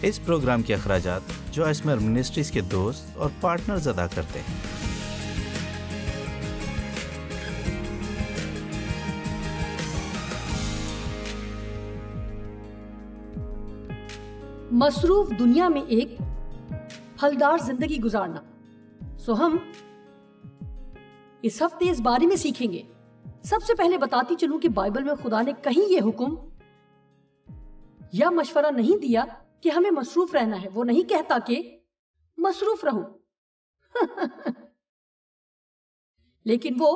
اس programme کے اخراجات جو اسمر منسٹریز کے دوست اور پارٹنرز ادا کرتے ہیں۔ مصروف دنیا میں ایک پھلدار زندگی گزارنا، ہم اس ہفتے اس بارے میں سیکھیں گے۔ سب سے پہلے بتاتی چلوں کہ بائبل میں خدا نے کہیں یہ حکم یا مشورہ نہیں دیا کہ ہمیں مصروف رہنا ہے۔ وہ نہیں کہتا کہ مصروف رہو لیکن وہ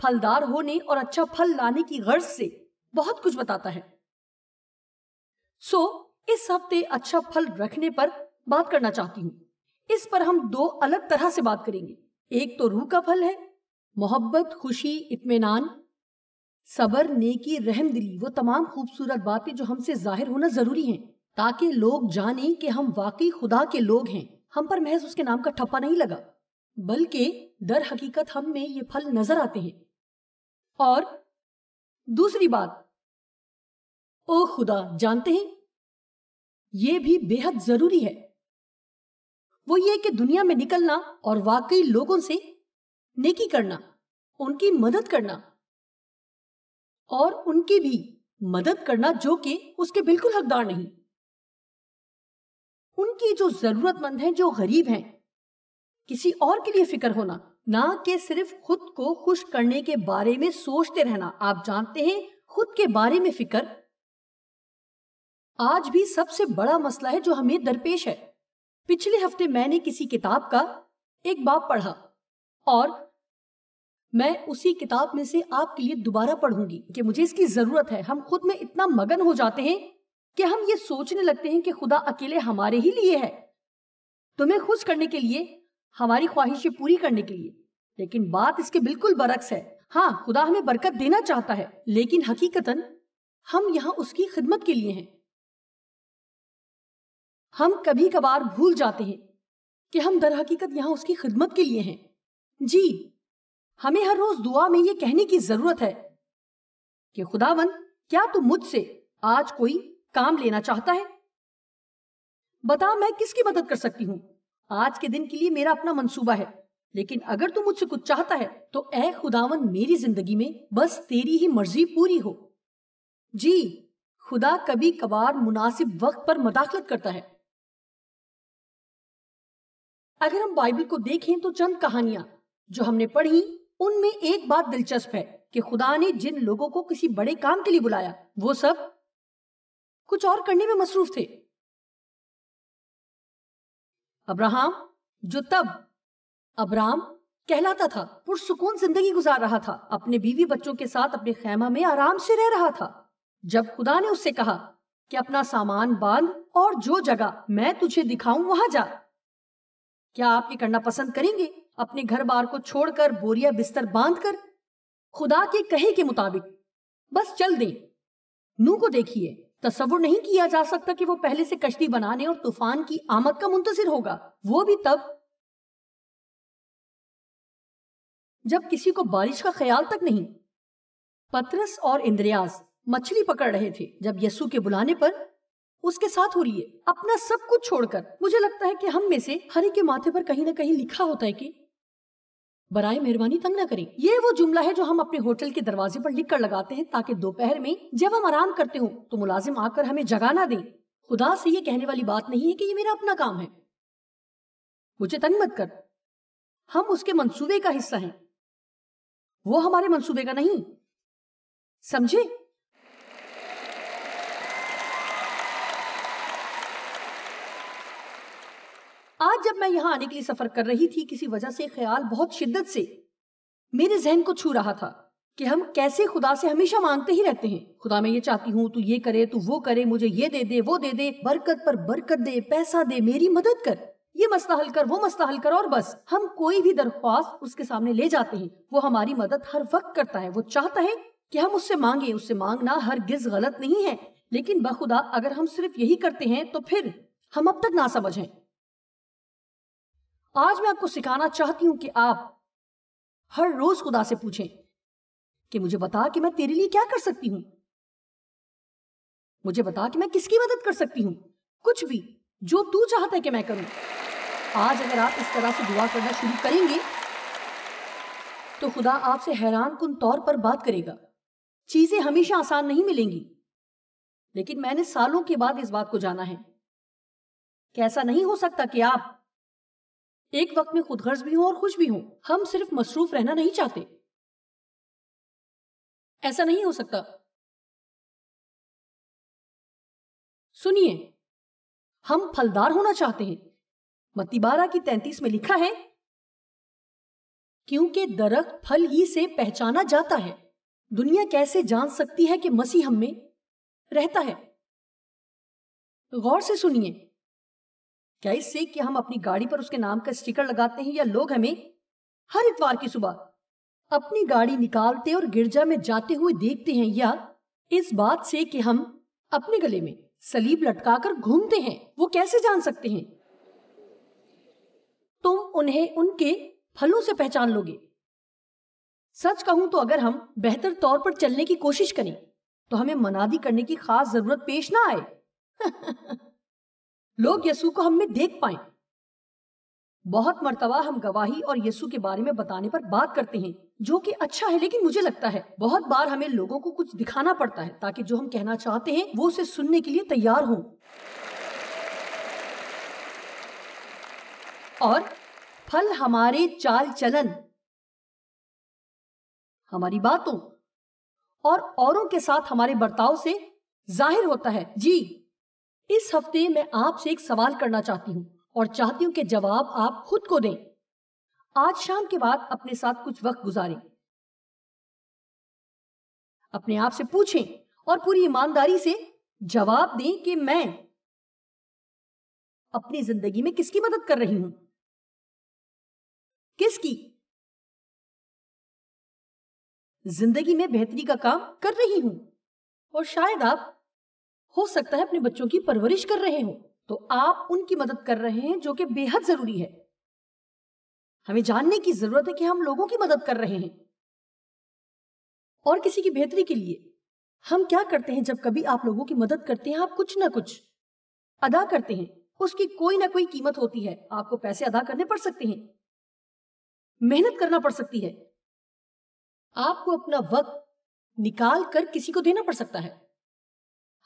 پھلدار ہونے اور اچھا پھل لانے کی غرض سے بہت کچھ بتاتا ہے۔ اس ہفتے اچھا پھل رکھنے پر بات کرنا چاہتی ہوں۔ اس پر ہم دو الگ طرح سے بات کریں گے۔ ایک تو روح کا پھل ہے، محبت، خوشی، اطمینان، صبر، نیکی، رحم دلی، وہ تمام خوبصورت باتیں جو ہم سے ظاہر ہونا ضروری ہیں تاکہ لوگ جانیں کہ ہم واقعی خدا کے لوگ ہیں۔ ہم پر محض اس کے نام کا ٹھپا نہیں لگا، بلکہ در حقیقت ہم میں یہ پھل نظر آتے ہیں۔ اور دوسری بات، او خدا، جانتے ہیں یہ بھی بے حد ضروری ہے، وہ یہ کہ دنیا میں نکلنا اور واقعی لوگوں سے نیکی کرنا، ان کی مدد کرنا اور ان کی بھی مدد کرنا جو کہ اس کے بالکل حقدار نہیں، ان کی جو ضرورت مند ہیں، جو غریب ہیں، کسی اور کے لیے فکر ہونا، نہ کہ صرف خود کو خوش کرنے کے بارے میں سوچتے رہنا۔ آپ جانتے ہیں خود کے بارے میں فکر آج بھی سب سے بڑا مسئلہ ہے جو ہمیں درپیش ہے۔ پچھلے ہفتے میں نے کسی کتاب کا ایک باب پڑھا اور میں اسی کتاب میں سے آپ کے لیے دوبارہ پڑھوں گی کہ مجھے اس کی ضرورت ہے۔ ہم خود میں اتنا مگن ہو جاتے ہیں کہ ہم یہ سوچنے لگتے ہیں کہ خدا اکیلے ہمارے ہی لیے ہے، تمہیں خوش کرنے کے لیے، ہماری خواہشیں پوری کرنے کے لیے، لیکن بات اس کے بالکل برعکس ہے۔ ہاں، خدا ہمیں برکت دینا چاہتا ہے، لیکن حقیقتاً ہم یہاں اس کی خدمت کے لیے ہیں۔ ہم کبھی کبھار بھول جاتے ہیں کہ ہم در حقیقت یہاں اس کی خدمت کے لیے ہیں۔ جی، ہمیں ہر روز دعا میں یہ کہنے کی ضرورت ہے کہ خداوند، کیا تو مجھ سے آج کوئی کام لینا چاہتا ہے؟ بتا میں کس کی مدد کر سکتی ہوں؟ آج کے دن کے لیے میرا اپنا منصوبہ ہے، لیکن اگر تو مجھ سے کچھ چاہتا ہے تو اے خداوند، میری زندگی میں بس تیری ہی مرضی پوری ہو۔ جی، خدا کبھی کبھار مناسب وقت پر مداخلت کرتا ہے۔ اگر ہم بائبل کو دیکھیں تو چند کہانیاں جو ہم نے پڑھی، ان میں ایک بات دلچسپ ہے کہ خدا نے جن لوگوں کو کسی بڑے کام کے لیے بلایا وہ سب کچھ اور کرنے میں مصروف تھے۔ ابراہم، جو تب ابرام کہلاتا تھا، پرسکون زندگی گزار رہا تھا، اپنے بیوی بچوں کے ساتھ اپنے خیمہ میں آرام سے رہ رہا تھا۔ جب خدا نے اس سے کہا کہ اپنا سامان باندھ اور جو جگہ میں تجھے دکھاؤں وہاں جا، کیا آپ یہ کرنا پسند کریں گے؟ اپنے گھر بار کو چھوڑ کر، بوریا بستر باندھ کر، خدا کے کہے کے مطابق بس چل دیں۔ نوح کو دیکھیے، تصور نہیں کیا جا سکتا کہ وہ پہلے سے کشتی بنانے اور طوفان کی آمد کا منتظر ہوگا، وہ بھی تب جب کسی کو بارش کا خیال تک نہیں۔ پترس اور اندریاس مچھلی پکڑ رہے تھے جب یسوع کے بلانے پر اس کے ساتھ ہو رہی ہے، اپنا سب کچھ چھوڑ کر۔ مجھے لگتا ہے کہ ہم میں سے ہر ایک کے ماتھے پر کہیں نہ کہیں لکھا ہوتا ہے کہ برائے مہربانی تنگ نہ کریں۔ یہ وہ جملہ ہے جو ہم اپنے ہوٹل کے دروازے پر لکھ کر لگاتے ہیں تاکہ دوپہر میں جب ہم آرام کرتے ہوں تو ملازم آ کر ہمیں جگا نہ دیں۔ خدا سے یہ کہنے والی بات نہیں ہے کہ یہ میرا اپنا کام ہے، مجھے تنگ مت کر۔ ہم اس کے منصوبے کا حصہ ہیں، وہ ہمارے منصوبے کا نہیں، سمجھے؟ آج جب میں یہاں آنے کے لیے سفر کر رہی تھی، کسی وجہ سے خیال بہت شدت سے میرے ذہن کو چھو رہا تھا کہ ہم کیسے خدا سے ہمیشہ مانگتے ہی رہتے ہیں، خدا میں یہ چاہتی ہوں تو یہ کرے، تو وہ کرے، مجھے یہ دے دے، وہ دے دے، برکت پر برکت دے، پیسہ دے، میری مدد کر، یہ مسئلہ حل کر، وہ مسئلہ حل کر، اور بس ہم کوئی بھی درخواست اس کے سامنے لے جاتے ہیں، وہ ہماری مدد ہر وقت کرتا ہے۔ وہ چاہتا ہے کہ ہم اس سے مانگیں، اس سے مانگنا ہرگز غلط نہیں ہے، لیکن بخدا اگر ہم صرف یہی کرتے ہیں تو پھر ہم اب تک ناسمجھ ہیں۔ آج میں آپ کو سکھانا چاہتی ہوں کہ آپ ہر روز خدا سے پوچھیں کہ مجھے بتا کہ میں تیرے لیے کیا کر سکتی ہوں، مجھے بتا کہ میں کس کی مدد کر سکتی ہوں، کچھ بھی جو تو چاہتا ہے کہ میں کروں۔ آج اگر آپ اس طرح سے دعا کرنا شروع کریں گے تو خدا آپ سے حیران کن طور پر بات کرے گا۔ چیزیں ہمیشہ آسان نہیں ملیں گی، لیکن میں نے سالوں کے بعد اس بات کو جانا ہے کہ ایسا نہیں ہو سکتا کہ آپ ایک وقت میں خود غرض بھی ہوں اور خوش بھی ہوں۔ ہم صرف مصروف رہنا نہیں چاہتے، ایسا نہیں ہو سکتا۔ سنیے، ہم پھلدار ہونا چاہتے ہیں۔ متی 12:33 میں لکھا ہے، کیونکہ درخت پھل ہی سے پہچانا جاتا ہے۔ دنیا کیسے جان سکتی ہے کہ مسیح ہم میں رہتا ہے؟ غور سے سنیے، کیا اس سے کہ ہم اپنی گاڑی پر اس کے نام کا اسٹیکر لگاتے ہیں، یا لوگ ہمیں ہر اتوار کی صبح اپنی گاڑی نکالتے اور گرجا میں جاتے ہوئے دیکھتے ہیں، یا اس بات سے کہ ہم اپنے گلے میں صلیب لٹکا کر گھومتے ہیں، وہ کیسے جان سکتے ہیں؟ تم انہیں ان کے پھلوں سے پہچان لو گے۔ سچ کہوں تو اگر ہم بہتر طور پر چلنے کی کوشش کریں تو ہمیں منادی کرنے کی خاص ضرورت پیش نہ آئے۔ لوگ یسوع کو ہم میں دیکھ پائیں۔ بہت مرتبہ ہم گواہی اور یسوع کے بارے میں بتانے پر بات کرتے ہیں، جو کہ اچھا ہے، لیکن مجھے لگتا ہے بہت بار ہمیں لوگوں کو کچھ دکھانا پڑتا ہے تاکہ جو ہم کہنا چاہتے ہیں وہ اسے سننے کے لیے تیار ہوں۔ اور پھل ہمارے چال چلن، ہماری باتوں اور اوروں کے ساتھ ہمارے برتاؤ سے ظاہر ہوتا ہے۔ جی، اس ہفتے میں آپ سے ایک سوال کرنا چاہتی ہوں اور چاہتی ہوں کہ جواب آپ خود کو دیں۔ آج شام کے بعد اپنے ساتھ کچھ وقت گزاریں، اپنے آپ سے پوچھیں اور پوری ایمانداری سے جواب دیں کہ میں اپنی زندگی میں کس کی مدد کر رہی ہوں؟ کس کی زندگی میں بہتری کا کام کر رہی ہوں؟ اور شاید آپ ہو سکتا ہے اپنے بچوں کی پرورش کر رہے ہوں، تو آپ ان کی مدد کر رہے ہیں، جو کہ بے حد ضروری ہے۔ ہمیں جاننے کی ضرورت ہے کہ ہم لوگوں کی مدد کر رہے ہیں اور کسی کی بہتری کے لیے۔ ہم کیا کرتے ہیں جب کبھی آپ لوگوں کی مدد کرتے ہیں؟ آپ کچھ نہ کچھ ادا کرتے ہیں، اس کی کوئی نہ کوئی قیمت ہوتی ہے۔ آپ کو پیسے ادا کرنے پڑ سکتے ہیں، محنت کرنا پڑ سکتی ہے، آپ کو اپنا وقت نکال کر کسی کو دینا پڑ سکتا ہے۔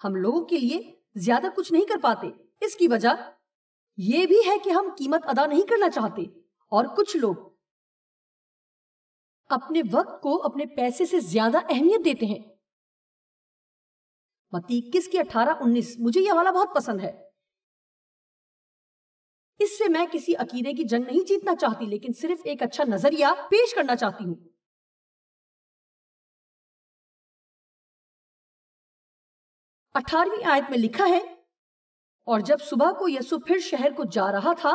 ہم لوگوں کے لیے زیادہ کچھ نہیں کر پاتے، اس کی وجہ یہ بھی ہے کہ ہم قیمت ادا نہیں کرنا چاہتے، اور کچھ لوگ اپنے وقت کو اپنے پیسے سے زیادہ اہمیت دیتے ہیں۔ متی 21:18-19، مجھے یہ حوالہ بہت پسند ہے۔ اس سے میں کسی عقیدے کی جنگ نہیں جیتنا چاہتی، لیکن صرف ایک اچھا نظریہ پیش کرنا چاہتی ہوں۔ 18ویں آیت میں لکھا ہے، اور جب صبح کو یسوع پھر شہر کو جا رہا تھا،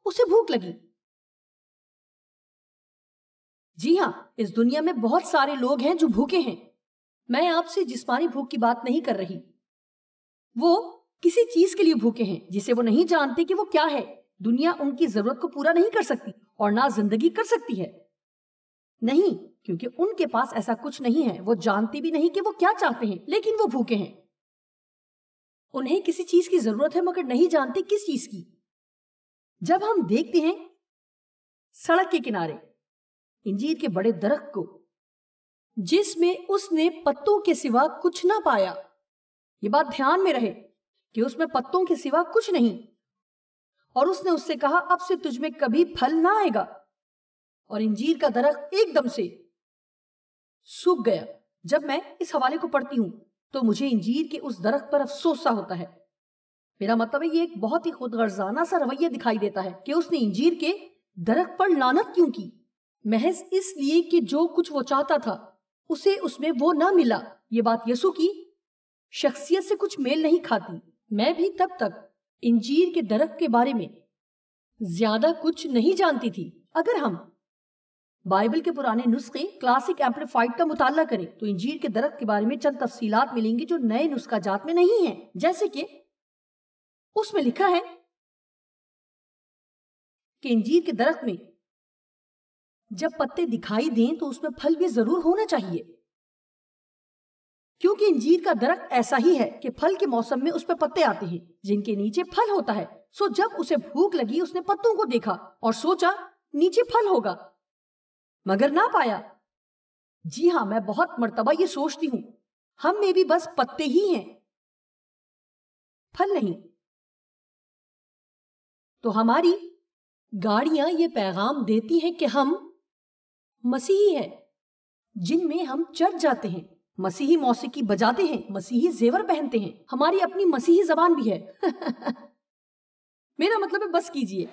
اسے بھوک لگی۔ جی ہاں، اس دنیا میں بہت سارے لوگ ہیں جو بھوکے ہیں۔ میں آپ سے جسمانی بھوک کی بات نہیں کر رہی، وہ کسی چیز کے لیے بھوکے ہیں جسے وہ نہیں جانتے کہ وہ کیا ہے۔ دنیا ان کی ضرورت کو پورا نہیں کر سکتی اور نہ زندگی کر سکتی ہے، نہیں، کیونکہ ان کے پاس ایسا کچھ نہیں ہے۔ وہ جانتے بھی نہیں کہ وہ کیا چاہتے ہیں، لیکن وہ بھوکے ہیں۔ انہیں کسی چیز کی ضرورت ہے مگر نہیں جانتے کس چیز کی۔ جب ہم دیکھتے ہیں سڑک کے کنارے انجیر کے بڑے درخت کو جس میں اس نے پتوں کے سوا کچھ نہ پایا، یہ بات دھیان میں رہے کہ اس میں پتوں کے سوا کچھ نہیں، اور اس نے اس سے کہا اب سے تجھ میں کبھی پھل نہ آئے گا، اور انجیر کا درخت ایک دم سے سوکھ گیا۔ جب میں اس حوالے کو پڑھتی ہوں تو مجھے انجیر کے اس درخت پر افسوس سا ہوتا ہے۔ میرا مطلب ہے یہ ایک بہت ہی خود غرضانہ سا رویہ دکھائی دیتا ہے کہ اس نے انجیر کے درخت پر لعنت کیوں کی، محض اس لیے کہ جو کچھ وہ چاہتا تھا اسے اس میں وہ نہ ملا۔ یہ بات یسوع کی شخصیت سے کچھ میل نہیں کھاتی۔ میں بھی تب تک انجیر کے درخت کے بارے میں زیادہ کچھ نہیں جانتی تھی۔ اگر ہم بائبل کے پرانے نسخے کلاسک ایمپلیفائڈ کا مطالعہ کریں تو انجیر کے درخت کے بارے میں چند تفصیلات ملیں گی جو نئے نسخہ جات میں نہیں ہیں، جیسے کہ اس میں لکھا ہے کہ انجیر کے درخت میں جب پتے دکھائی دیں تو اس میں پھل بھی ضرور ہونا چاہیے۔ کیونکہ انجیر کا درخت ایسا ہی ہے کہ پھل کے موسم میں اس پہ پتے آتے ہیں جن کے نیچے پھل ہوتا ہے. سو جب اسے بھوک لگی اس نے پتوں کو دیکھا اور سوچا نیچے پھل ہوگا، مگر نہ پایا. جی ہاں، میں بہت مرتبہ یہ سوچتی ہوں ہم میں بھی بس پتے ہی ہیں، پھل نہیں. تو ہماری گاڑیاں یہ پیغام دیتی ہیں کہ ہم مسیحی ہیں، جن میں ہم چرچ جاتے ہیں، مسیحی موسیقی بجاتے ہیں، مسیحی زیور پہنتے ہیں، ہماری اپنی مسیحی زبان بھی ہے. میرا مطلب ہے بس کیجئے.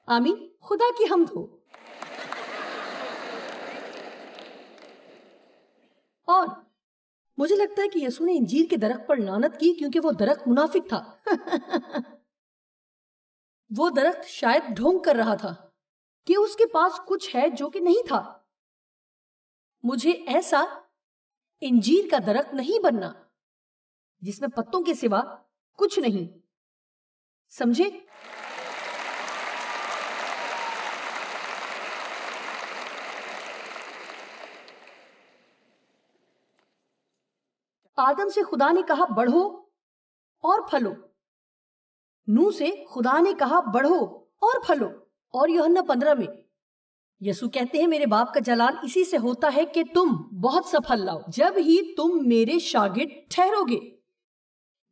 آمین. خدا کی حمد ہو. اور مجھے لگتا ہے کہ یسوع نے انجیر کے درخت پر لعنت کی کیونکہ وہ درخت منافق تھا. وہ درخت شاید ڈھونگ کر رہا تھا کہ اس کے پاس کچھ ہے جو کہ نہیں تھا. مجھے ایسا انجیر کا درخت نہیں بننا جس میں پتوں کے سوا کچھ نہیں. سمجھے؟ آدم سے خدا نے کہا بڑھو اور پھلو. نوح سے خدا نے کہا بڑھو اور پھلو. اور یوحنا 15 میں یسوع کہتے ہیں میرے باپ کا جلال اسی سے ہوتا ہے کہ تم بہت سا پھل لاؤ، جب ہی تم میرے شاگرد ٹھہرو گے.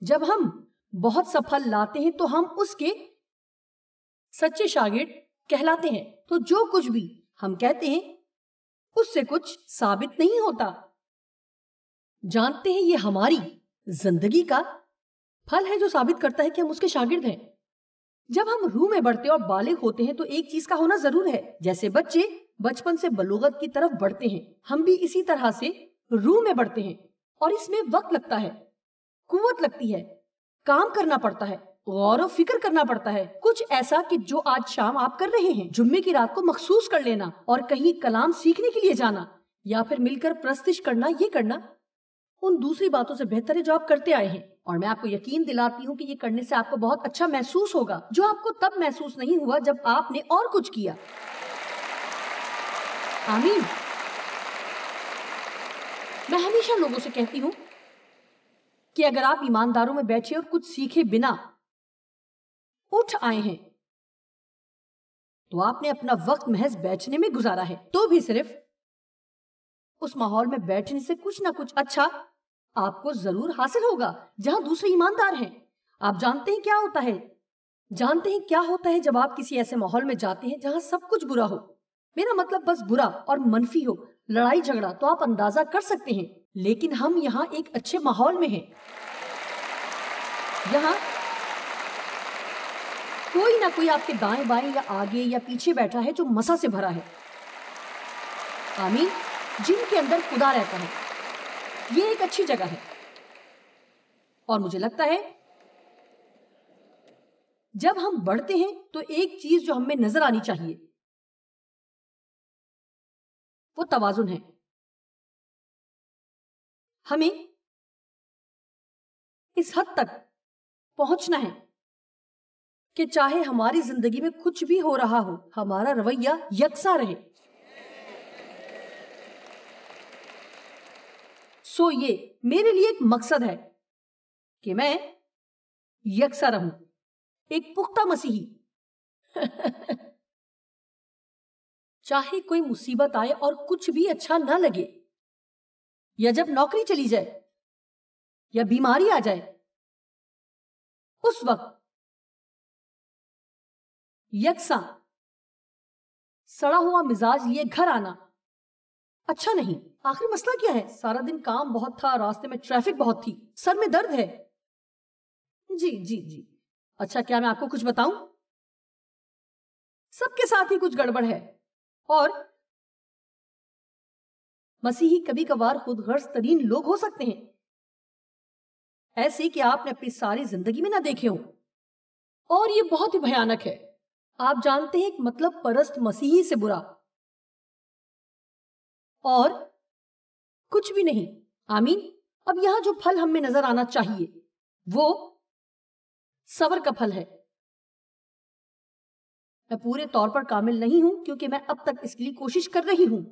جب ہم بہت سا پھل لاتے ہیں تو ہم اس کے سچے شاگرد کہلاتے ہیں. تو جو کچھ بھی ہم کہتے ہیں اس سے کچھ ثابت نہیں ہوتا. جانتے ہیں یہ ہماری زندگی کا پھل ہے جو ثابت کرتا ہے کہ ہم اس کے شاگرد ہیں. جب ہم روح میں بڑھتے اور بالغ ہوتے ہیں تو ایک چیز کا ہونا ضرور ہے. جیسے بچے بچپن سے بلوغت کی طرف بڑھتے ہیں، ہم بھی اسی طرح سے روح میں بڑھتے ہیں. اور اس میں وقت لگتا ہے، قوت لگتی ہے، کام کرنا پڑتا ہے، غور و فکر کرنا پڑتا ہے. کچھ ایسا کہ جو آج شام آپ کر رہے ہیں، جمعے کی رات کو مخصوص کر لینا اور کہیں کلام سیکھنے کے لیے جانا یا پھر مل کر پرستش کرنا، یہ کرنا ان دوسری باتوں سے بہتر ہے جو آپ کرتے آئے ہیں. اور میں آپ کو یقین دلاتی ہوں کہ یہ کرنے سے آپ کو بہت اچھا محسوس ہوگا، جو آپ کو تب محسوس نہیں ہوا جب آپ نے اور کچھ کیا. آمین. میں ہمیشہ لوگوں سے کہتی ہوں کہ اگر آپ ایمانداروں میں بیٹھے اور کچھ سیکھے بنا اٹھ آئے ہیں تو آپ نے اپنا وقت محض بیٹھنے میں گزارا ہے. تو بھی صرف اس ماحول میں بیٹھنے سے کچھ نہ کچھ اچھا آپ کو ضرور حاصل ہوگا جہاں دوسرے ایماندار ہیں. آپ جانتے ہیں کیا ہوتا ہے؟ جانتے ہیں کیا ہوتا ہے جب آپ کسی ایسے ماحول میں جاتے ہیں جہاں سب کچھ برا ہو؟ میرا مطلب بس برا اور منفی ہو، لڑائی جھگڑا. تو آپ اندازہ کر سکتے ہیں. لیکن ہم یہاں ایک اچھے ماحول میں ہیں. یہاں کوئی نہ کوئی آپ کے دائیں بائیں یا آگے یا پیچھے بیٹھا ہے جو مسا سے بھرا ہے. آمین. جن کے اندر خدا رہتا ہے. یہ ایک اچھی جگہ ہے. اور مجھے لگتا ہے جب ہم بڑھتے ہیں تو ایک چیز جو ہم میں نظر آنی چاہیے وہ توازن ہے. ہمیں اس حد تک پہنچنا ہے کہ چاہے ہماری زندگی میں کچھ بھی ہو رہا ہو، ہمارا رویہ یکساں رہے. سو یہ میرے لیے ایک مقصد ہے کہ میں یکساں رہوں، ایک پختہ مسیحی. چاہے کوئی مصیبت آئے اور کچھ بھی اچھا نہ لگے، یا جب نوکری چلی جائے یا بیماری آ جائے، اس وقت یکساں سڑا ہوا مزاج لیے گھر آنا اچھا نہیں. آخر مسئلہ کیا ہے؟ سارا دن کام بہت تھا، راستے میں ٹریفک بہت تھی، سر میں درد ہے. جی اچھا، کیا میں آپ کو کچھ بتاؤں؟ سب کے ساتھ ہی کچھ گڑبڑ ہے. اور مسیحی کبھی کبھار خود غرض ترین لوگ ہو سکتے ہیں، ایسے کہ آپ نے اپنی ساری زندگی میں نہ دیکھے ہوں. اور یہ بہت ہی بھیانک ہے. آپ جانتے ہیں ایک مطلب پرست مسیحی سے برا اور کچھ بھی نہیں. آمین. اب یہاں جو پھل ہم میں نظر آنا چاہیے وہ صبر کا پھل ہے. میں پورے طور پر کامل نہیں ہوں کیونکہ میں اب تک اس کے لیے کوشش کر رہی ہوں.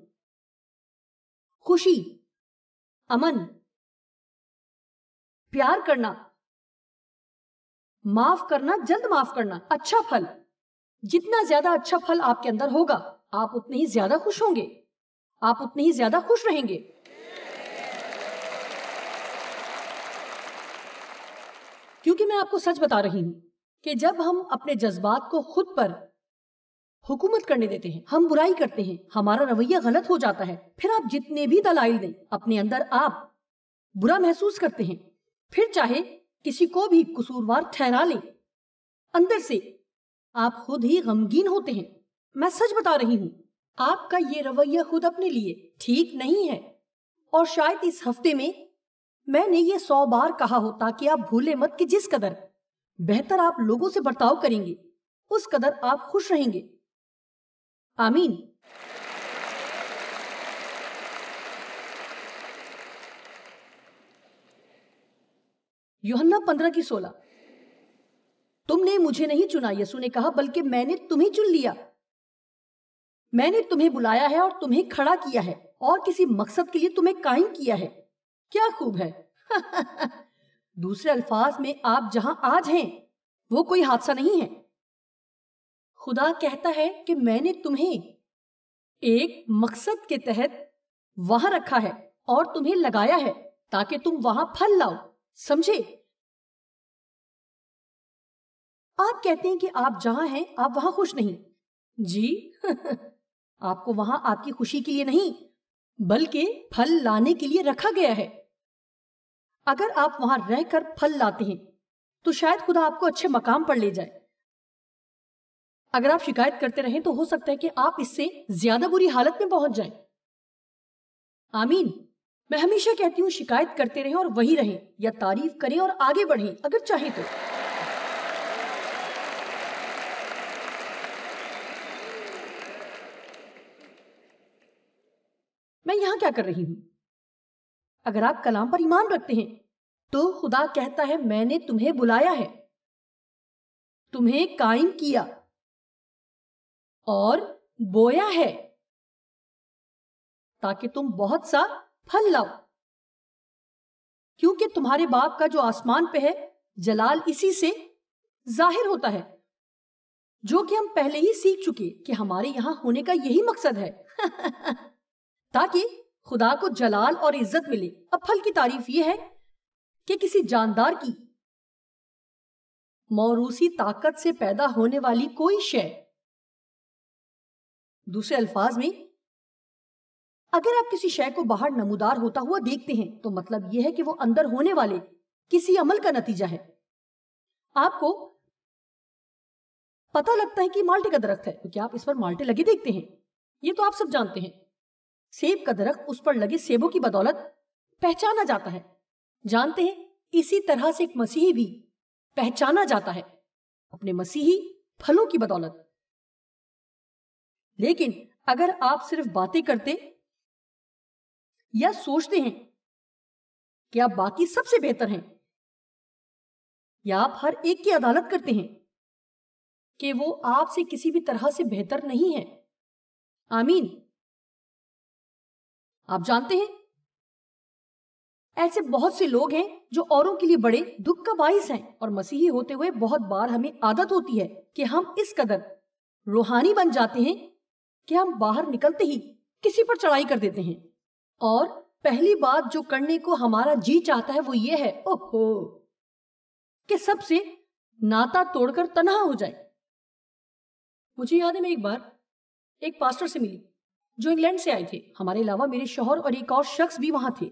خوشی, امن, پیار کرنا, معاف کرنا, جلد معاف کرنا, اچھا پھل. جتنا زیادہ اچھا پھل آپ کے اندر ہوگا آپ اتنے ہی زیادہ خوش ہوں گے, آپ اتنے ہی زیادہ خوش رہیں گے. کیونکہ میں آپ کو سچ بتا رہی ہوں کہ جب ہم اپنے جذبات کو خود پر حکومت کرنے دیتے ہیں, ہم برائی کرتے ہیں, ہمارا رویہ غلط ہو جاتا ہے, پھر آپ جتنے بھی دلائل دیں اپنے اندر آپ برا محسوس کرتے ہیں. پھر چاہے کسی کو بھی قصوروار ٹھہرا لیں, اندر سے آپ خود ہی غمگین ہوتے ہیں. میں سچ بتا رہی ہوں, آپ کا یہ رویہ خود اپنے لیے ٹھیک نہیں ہے. اور شاید اس ہفتے میں نے یہ 100 بار کہا ہو تاکہ آپ بھولے مت کہ جس قدر بہتر آپ لوگوں سے برتاؤ کریں گے اس قدر آپ خوش رہیں گے. آمین. یوحنا 15:16. تم نے مجھے نہیں چنا, یسوع نے کہا, بلکہ میں نے تمہیں چن لیا. میں نے تمہیں بلایا ہے اور تمہیں کھڑا کیا ہے اور کسی مقصد کے لیے تمہیں قائم کیا ہے. کیا خوب ہے. دوسرے الفاظ میں آپ جہاں آج ہیں وہ کوئی حادثہ نہیں ہے. خدا کہتا ہے کہ میں نے تمہیں ایک مقصد کے تحت وہاں رکھا ہے اور تمہیں لگایا ہے تاکہ تم وہاں پھل لاؤ. سمجھے؟ آپ کہتے ہیں کہ آپ جہاں ہیں آپ وہاں خوش نہیں. جی آپ کو وہاں آپ کی خوشی کے لیے نہیں بلکہ پھل لانے کے لیے رکھا گیا ہے. اگر آپ وہاں رہ کر پھل لاتے ہیں تو شاید خدا آپ کو اچھے مقام پر لے جائے. اگر آپ شکایت کرتے رہیں تو ہو سکتا ہے کہ آپ اس سے زیادہ بری حالت میں پہنچ جائیں. آمین. میں ہمیشہ کہتی ہوں شکایت کرتے رہیں اور وہی رہیں, یا تعریف کریں اور آگے بڑھیں اگر چاہیں تو. میں یہاں کیا کر رہی ہوں؟ اگر آپ کلام پر ایمان رکھتے ہیں تو خدا کہتا ہے میں نے تمہیں بلایا ہے, تمہیں قائم کیا اور بویا ہے تاکہ تم بہت سا پھل لاؤ. کیونکہ تمہارے باپ کا جو آسمان پہ ہے جلال اسی سے ظاہر ہوتا ہے, جو کہ ہم پہلے ہی سیکھ چکے کہ ہمارے یہاں ہونے کا یہی مقصد ہے تاکہ خدا کو جلال اور عزت ملے. اب پھل کی تعریف یہ ہے کہ کسی جاندار کی موروثی طاقت سے پیدا ہونے والی کوئی شے. دوسرے الفاظ میں اگر آپ کسی شے کو باہر نمودار ہوتا ہوا دیکھتے ہیں تو مطلب یہ ہے کہ وہ اندر ہونے والے کسی عمل کا نتیجہ ہے. آپ کو پتہ لگتا ہے کہ مالٹے کا درخت ہے کیونکہ آپ اس پر مالٹے لگے دیکھتے ہیں. یہ تو آپ سب جانتے ہیں. سیب کا درخت اس پر لگے سیبوں کی بدولت پہچانا جاتا ہے. جانتے ہیں اسی طرح سے ایک مسیحی بھی پہچانا جاتا ہے اپنے مسیحی پھلوں کی بدولت. لیکن اگر آپ صرف باتیں کرتے یا سوچتے ہیں کہ آپ باقی سب سے بہتر ہیں, یا آپ ہر ایک کی عدالت کرتے ہیں کہ وہ آپ سے کسی بھی طرح سے بہتر نہیں ہے. آمین. آپ جانتے ہیں ایسے بہت سے لوگ ہیں جو اوروں کے لیے بڑے دکھ کا باعث ہیں, اور مسیحی ہوتے ہوئے بہت بار ہمیں عادت ہوتی ہے کہ ہم اس قدر روحانی بن جاتے ہیں کہ ہم باہر نکلتے ہی کسی پر چڑھائی کر دیتے ہیں, اور پہلی بات جو کرنے کو ہمارا جی چاہتا ہے وہ یہ ہے اوہو کہ سب سے ناتا توڑ کر تنہا ہو جائے. مجھے یاد ہے میں ایک بار ایک پاسٹر سے ملی جو انگلینڈ سے آئے تھے. ہمارے علاوہ میرے شوہر اور ایک اور شخص بھی وہاں تھے,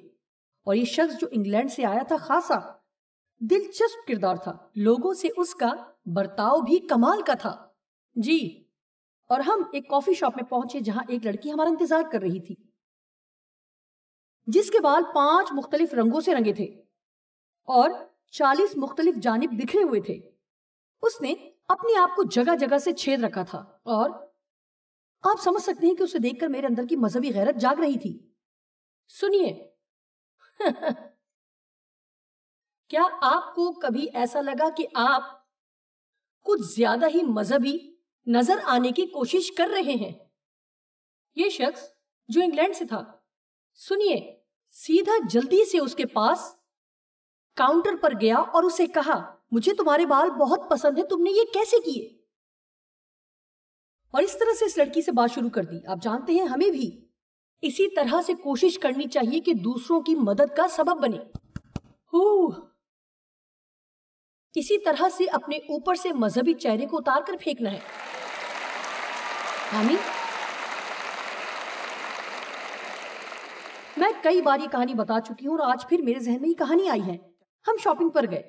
اور یہ شخص جو انگلینڈ سے آیا تھا خاصا دلچسپ کردار تھا. لوگوں سے اس کا برتاؤ بھی کمال کا تھا. جی. اور ہم ایک کافی شاپ میں پہنچے جہاں ایک لڑکی ہمارا انتظار کر رہی تھی جس کے بال 5 مختلف رنگوں سے رنگے تھے اور 40 مختلف جانب بکھرے ہوئے تھے. اس نے اپنے آپ کو جگہ جگہ سے چھید رکھا تھا, اور آپ سمجھ سکتے ہیں کہ اسے دیکھ کر میرے اندر کی مذہبی غیرت جاگ رہی تھی. سنیے کیا آپ کو کبھی ایسا لگا کہ آپ کچھ زیادہ ہی مذہبی نظر آنے کی کوشش کر رہے ہیں؟ یہ شخص جو انگلینڈ سے تھا سنیے، سیدھا جلدی سے اس کے پاس کاؤنٹر پر گیا اور اسے کہا، مجھے تمہارے بال بہت پسند ہیں، تم نے یہ کیسے کیے؟ اور اس طرح سے اس لڑکی سے بات شروع کر دی۔ آپ جانتے ہیں ہمیں بھی اسی طرح سے کوشش کرنی چاہیے کہ دوسروں کی مدد کا سبب بنے۔ اسی طرح سے اپنے اوپر سے مذہبی چہرے کو اتار کر پھینکنا ہے۔ آمین۔ میں کئی بار یہ کہانی بتا چکی ہوں اور آج پھر میرے ذہن میں یہ کہانی آئی ہے۔ ہم شاپنگ پر گئے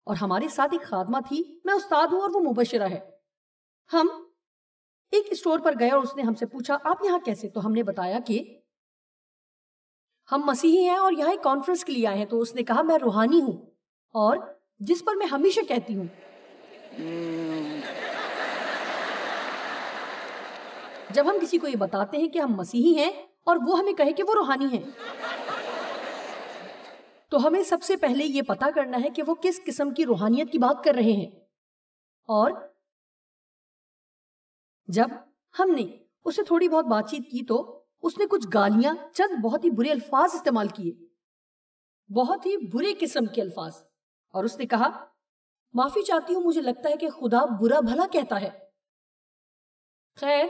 اور ہمارے ساتھ ایک خادمہ تھی، میں استاد ہوں اور وہ مبشرہ ہے۔ ہم ایک اسٹور پر گئے اور اس نے ہم سے پوچھا، آپ یہاں کیسے؟ تو ہم نے بتایا کہ ہم مسیحی ہیں اور یہاں ایک کانفرنس کے لیے آئے ہیں۔ تو اس نے کہا، میں روحانی ہوں، اور جس پر میں ہمیشہ کہتی ہوں جب ہم کسی کو یہ بتاتے ہیں کہ ہم مسیحی ہیں اور وہ ہمیں کہے کہ وہ روحانی ہیں، تو ہمیں سب سے پہلے یہ پتا کرنا ہے کہ وہ کس قسم کی روحانیت کی بات کر رہے ہیں۔ اور جب ہم نے اسے تھوڑی بہت بات چیت کی تو اس نے کچھ گالیاں، چند بہت ہی برے الفاظ استعمال کیے، بہت ہی برے قسم کے الفاظ، اور اس نے کہا، معافی چاہتی ہوں، مجھے لگتا ہے کہ خدا برا بھلا کہتا ہے۔ خیر،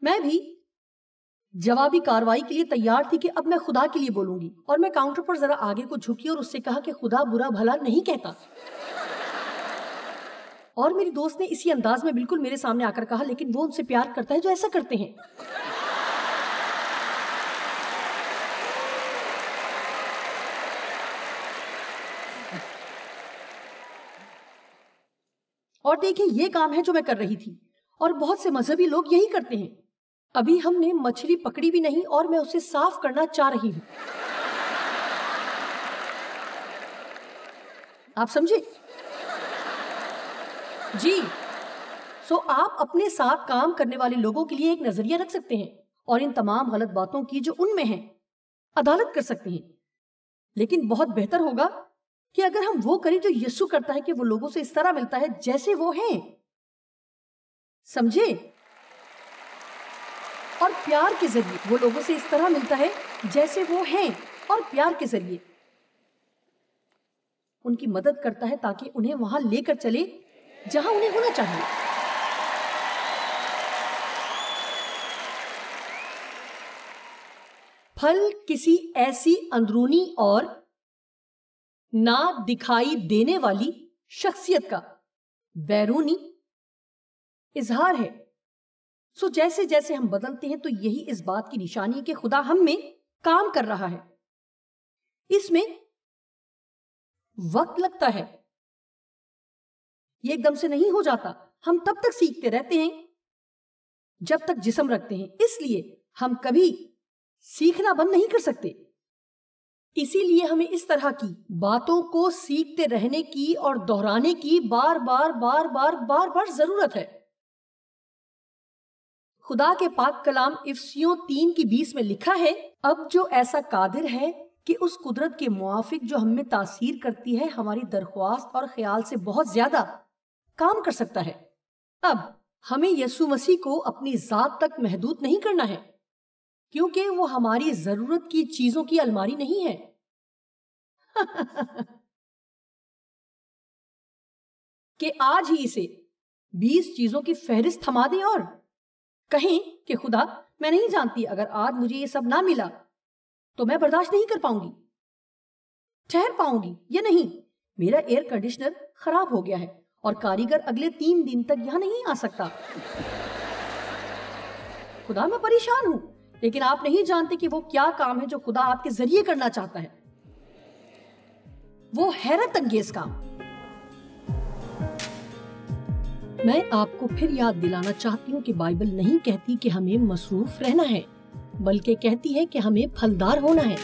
میں بھی جوابی کاروائی کے لیے تیار تھی کہ اب میں خدا کے لیے بولوں گی، اور میں کاؤنٹر پر ذرا آگے کو جھکی اور اس سے کہا کہ خدا برا بھلا نہیں کہتا۔ اور میری دوست نے اسی انداز میں بالکل میرے سامنے آ کر کہا، لیکن وہ ان سے پیار کرتا ہے جو ایسا کرتے ہیں۔ اور دیکھیں، یہ کام ہے جو میں کر رہی تھی، اور بہت سے مذہبی لوگ یہی کرتے ہیں۔ ابھی ہم نے مچھلی پکڑی بھی نہیں اور میں اسے صاف کرنا چاہ رہی ہوں۔ آپ سمجھے؟ جی، سو آپ اپنے ساتھ کام کرنے والے لوگوں کے لیے ایک نظریہ رکھ سکتے ہیں اور ان تمام غلط باتوں کی جو ان میں ہیں عدالت کر سکتے ہیں، لیکن بہت بہتر ہوگا کہ اگر ہم وہ کریں جو یسوع کرتا ہے، کہ وہ لوگوں سے اس طرح ملتا ہے جیسے وہ ہیں، سمجھے؟ اور پیار کے ذریعے وہ لوگوں سے اس طرح ملتا ہے جیسے وہ ہیں، اور پیار کے ذریعے ان کی مدد کرتا ہے تاکہ انہیں وہاں لے کر چلے جہاں انہیں ہونا چاہیے۔ پھل کسی ایسی اندرونی اور نہ دکھائی دینے والی شخصیت کا بیرونی اظہار ہے۔ سو جیسے جیسے ہم بدلتے ہیں تو یہی اس بات کی نشانی ہے کہ خدا ہم میں کام کر رہا ہے۔ اس میں وقت لگتا ہے، یہ ایک دم سے نہیں ہو جاتا۔ ہم تب تک سیکھتے رہتے ہیں جب تک جسم رکھتے ہیں، اس لیے ہم کبھی سیکھنا بند نہیں کر سکتے۔ اسی لیے ہمیں اس طرح کی باتوں کو سیکھتے رہنے کی اور دہرانے کی بار بار بار بار بار بار ضرورت ہے۔ خدا کے پاک کلام افسیوں 3:20 میں لکھا ہے، اب جو ایسا قادر ہے کہ اس قدرت کے موافق جو ہم میں تاثیر کرتی ہے ہماری درخواست اور خیال سے بہت زیادہ کام کر سکتا ہے۔ اب ہمیں یسوع مسیح کو اپنی ذات تک محدود نہیں کرنا ہے، کیونکہ وہ ہماری ضرورت کی چیزوں کی الماری نہیں ہے۔ کہ آج ہی اسے 20 چیزوں کی فہرست تھما دیں اور کہیں کہ خدا، میں نہیں جانتی، اگر آج مجھے یہ سب نہ ملا تو میں برداشت نہیں کر پاؤں گی، ٹھہر پاؤں گی یا نہیں۔ میرا ایئر کنڈیشنر خراب ہو گیا ہے اور کاریگر اگلے 3 دن تک یہاں نہیں آ سکتا۔ خدا، میں پریشان ہوں، لیکن آپ نہیں جانتے کہ وہ کیا کام ہے جو خدا آپ کے ذریعے کرنا چاہتا ہے۔ وہ حیرت انگیز کام۔ میں آپ کو پھر یاد دلانا چاہتی ہوں کہ بائبل نہیں کہتی کہ ہمیں مصروف رہنا ہے، بلکہ کہتی ہے کہ ہمیں پھلدار ہونا ہے۔